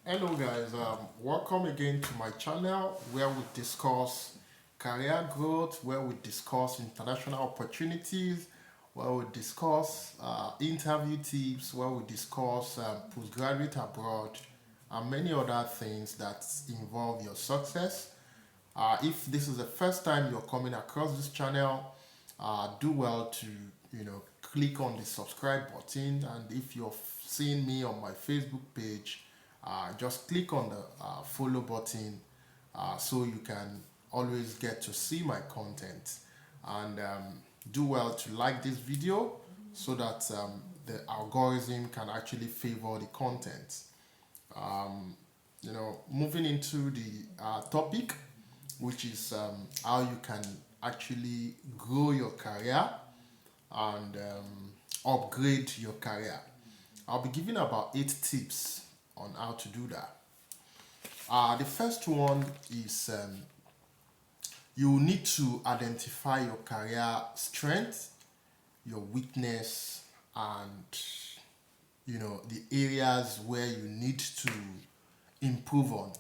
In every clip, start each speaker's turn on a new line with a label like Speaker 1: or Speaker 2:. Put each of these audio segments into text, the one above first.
Speaker 1: Hello guys, welcome again to my channel where we discuss career growth, where we discuss international opportunities, where we discuss interview tips, where we discuss postgraduate abroad, and many other things that involve your success. If this is the first time you're coming across this channel, do well to click on the subscribe button, and if you're seeing me on my Facebook page, just click on the follow button so you can always get to see my content, and do well to like this video so that the algorithm can actually favor the content. Moving into the topic, which is how you can actually grow your career and upgrade your career. I'll be giving about 8 tips on how to do that. The first one is you need to identify your career strength, your weakness, and the areas where you need to improve on.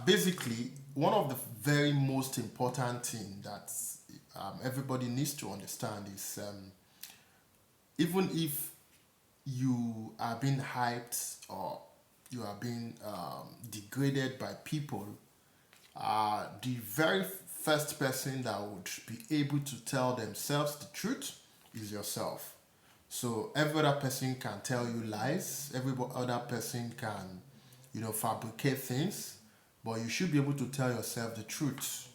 Speaker 1: Basically, one of the very most important thing that everybody needs to understand is even if you are being hyped or you are being degraded by people, the very first person that would be able to tell themselves the truth is yourself. So every other person can tell you lies, every other person can, fabricate things, but you should be able to tell yourself the truth.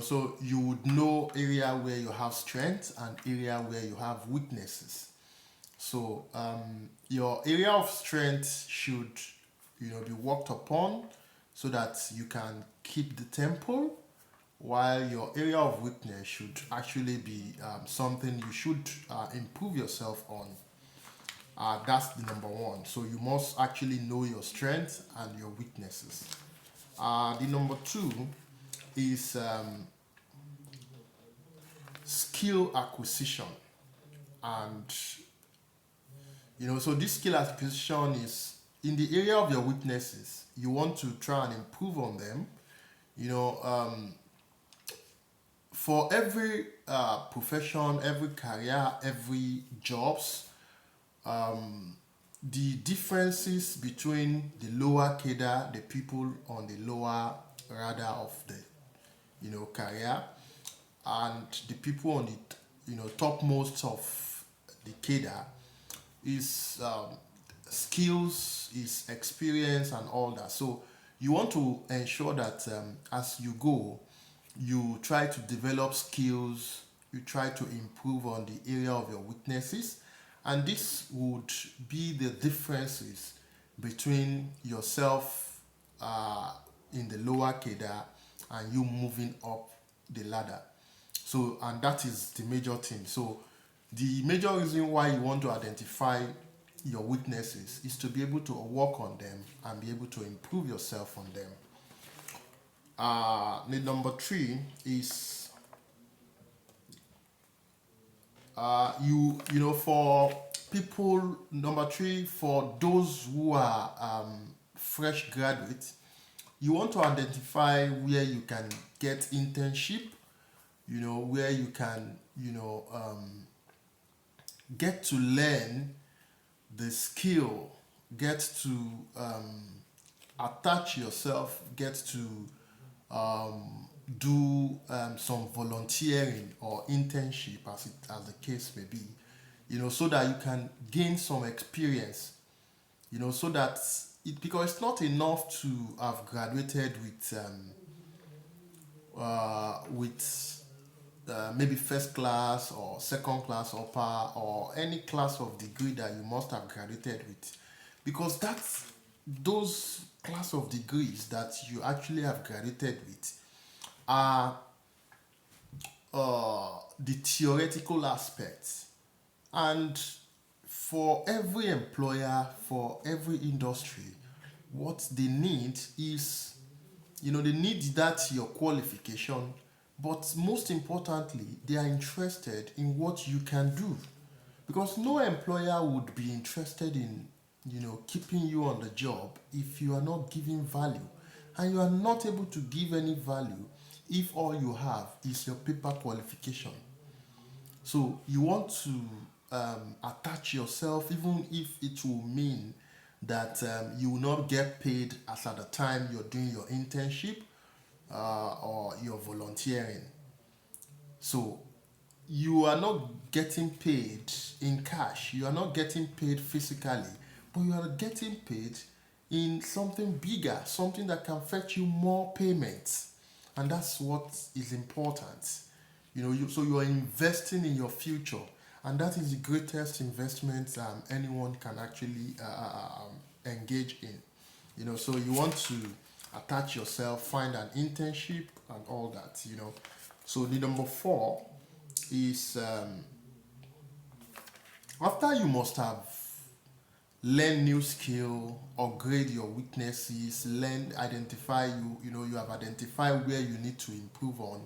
Speaker 1: So you would know area where you have strength and area where you have weaknesses. So your area of strength should, be worked upon so that you can keep the tempo, while your area of weakness should actually be something you should improve yourself on. That's the number one. So you must actually know your strengths and your weaknesses. The number two is skill acquisition. And so this skill acquisition is in the area of your weaknesses. You want to try and improve on them. You know, for every profession, every career, every jobs, the differences between the lower cadre, the people on the lower radar of the career, and the people on the topmost of the cadre is skills, is experience, and all that. So you want to ensure that as you go, you try to develop skills, you try to improve on the area of your weaknesses, and this would be the differences between yourself in the lower cadre and you moving up the ladder. So, and that is the major thing. So the major reason why you want to identify your weaknesses is to be able to work on them and be able to improve yourself on them. The number three is for people. Number three, for those who are fresh graduates, you want to identify where you can get internship. Where you can get to learn the skill, get to attach yourself, get to do some volunteering or internship, as the case may be, so that you can gain some experience, so that because it's not enough to have graduated with maybe first class or second class upper or any class of degree that you must have graduated with, because that's those class of degrees that you actually have graduated with are the theoretical aspects. And for every employer, for every industry, what they need is, they need that your qualification, but most importantly, they are interested in what you can do. Because no employer would be interested in keeping you on the job if you are not giving value, and you are not able to give any value if all you have is your paper qualification. So you want to attach yourself, even if it will mean that you will not get paid as at the time you're doing your internship or you're volunteering. So you are not getting paid in cash, you are not getting paid physically, but you are getting paid in something bigger, something that can fetch you more payments. And that's what is important. So you are investing in your future, and that is the greatest investment anyone can actually engage in. So you want to attach yourself, find an internship, and all that. So the number four is after you must have learn new skill, upgrade your weaknesses, learn, identify you have identified where you need to improve on.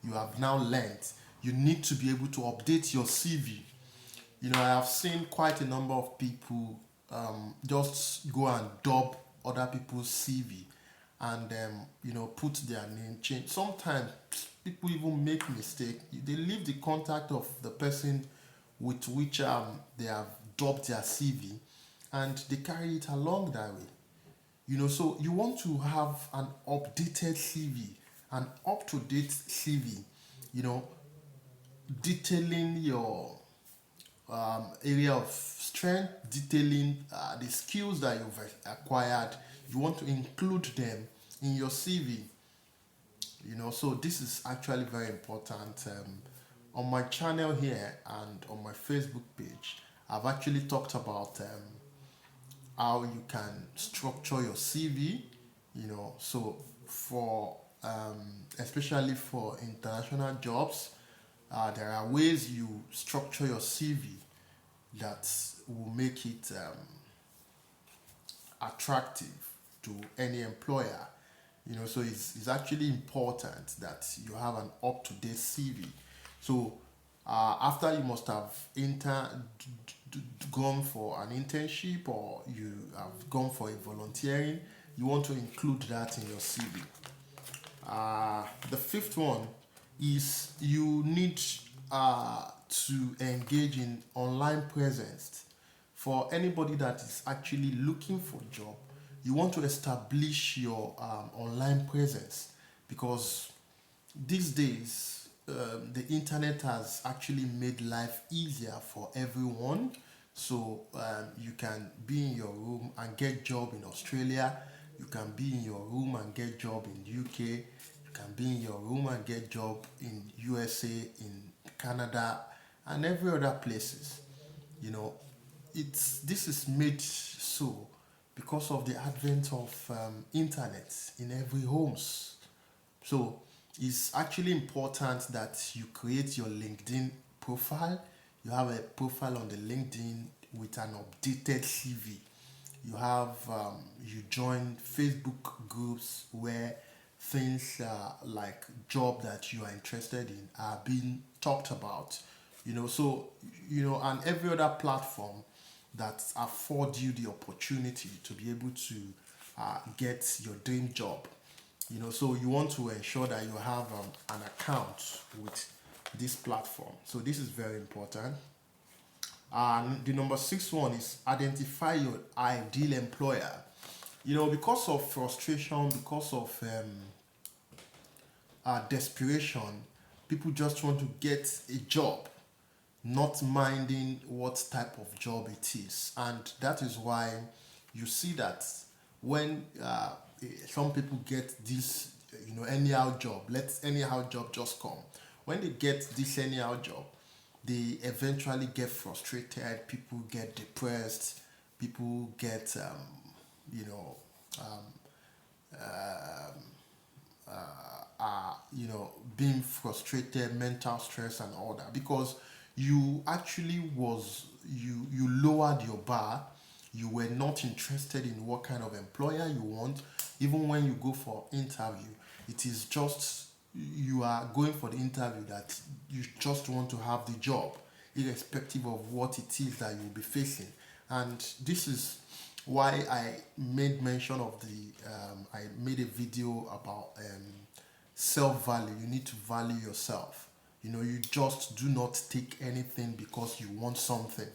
Speaker 1: You have now learned. You need to be able to update your CV. I have seen quite a number of people just go and dub other people's CV and put their name change. Sometimes people even make mistake. They leave the contact of the person with which they have dubbed their CV, and they carry it along that way. So you want to have an updated CV, an up to date CV, you know, detailing your area of strength, detailing the skills that you've acquired. You want to include them in your CV. So this is actually very important. On my channel here and on my Facebook page, I've actually talked about how you can structure your CV. So for especially for international jobs, there are ways you structure your CV that will make it attractive to any employer. So it's actually important that you have an up-to-date CV. So after you must have gone for an internship, or you have gone for a volunteering, you want to include that in your CV. The fifth one is you need to engage in online presence. For anybody that is actually looking for a job, you want to establish your online presence, because these days the internet has actually made life easier for everyone. So you can be in your room and get job in Australia. You can be in your room and get job in UK. You can be in your room and get job in USA, in Canada, and every other places. You know, this is made so because of the advent of internet in every homes. So it's actually important that you create your LinkedIn profile. You have a profile on the LinkedIn with an updated CV. You join Facebook groups where things like job that you are interested in are being talked about. And every other platform that afford you the opportunity to be able to get your dream job. So you want to ensure that you have an account with this platform. So this is very important. And the number six one is identify your ideal employer. Because of frustration, because of desperation, people just want to get a job, not minding what type of job it is. And that is why you see that when some people get this, anyhow job, let anyhow job just come. When they get this anyhow job, they eventually get frustrated, people get depressed, people get, you know, being frustrated, mental stress, and all that, because you actually you lowered your bar. You were not interested in what kind of employer you want. Even when you go for interview, it is just you are going for the interview that you just want to have the job, irrespective of what it is that you'll be facing. And this is why I made mention of I made a video about self-value. You need to value yourself. You just do not take anything because you want something.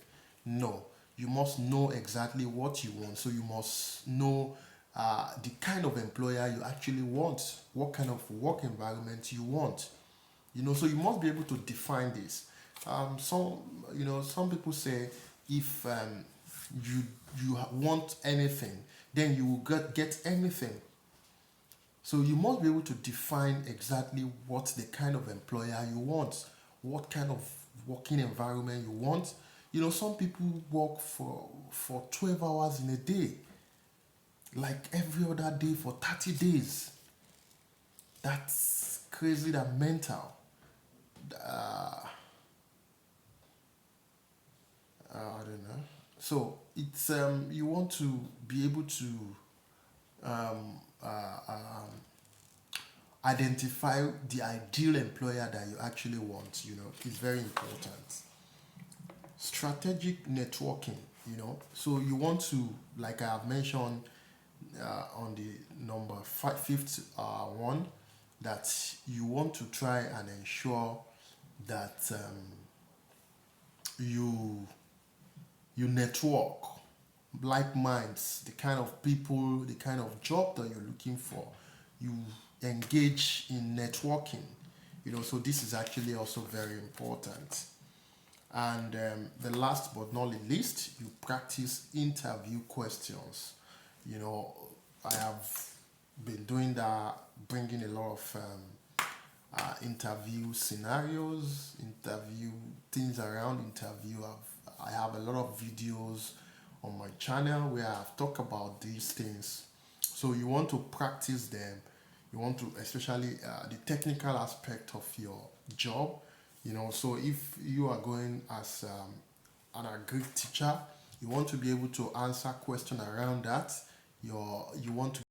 Speaker 1: No, you must know exactly what you want. So you must know the kind of employer you actually want, what kind of work environment you want. So you must be able to define this. Some people say if you want anything, then you will get anything. So you must be able to define exactly what the kind of employer you want, what kind of working environment you want. Some people work for 12 hours in a day, like every other day for 30 days. That's crazy, that mental. I don't know. So it's you want to be able to um, uh, um, identify the ideal employer that you actually want. Is very important. Strategic networking. So you want to, like I have mentioned on the number fifth one, that you want to try and ensure that you you network like minds, the kind of people, the kind of job that you're looking for. You engage in networking. So this is actually also very important. And the last but not the least, you practice interview questions. I have been doing that, bringing a lot of interview scenarios, interview things around interview. I have a lot of videos on my channel where I've talked about these things. So you want to practice them. You want to, especially the technical aspect of your job. So if you are going as an agri teacher, you want to be able to answer questions around that. You want to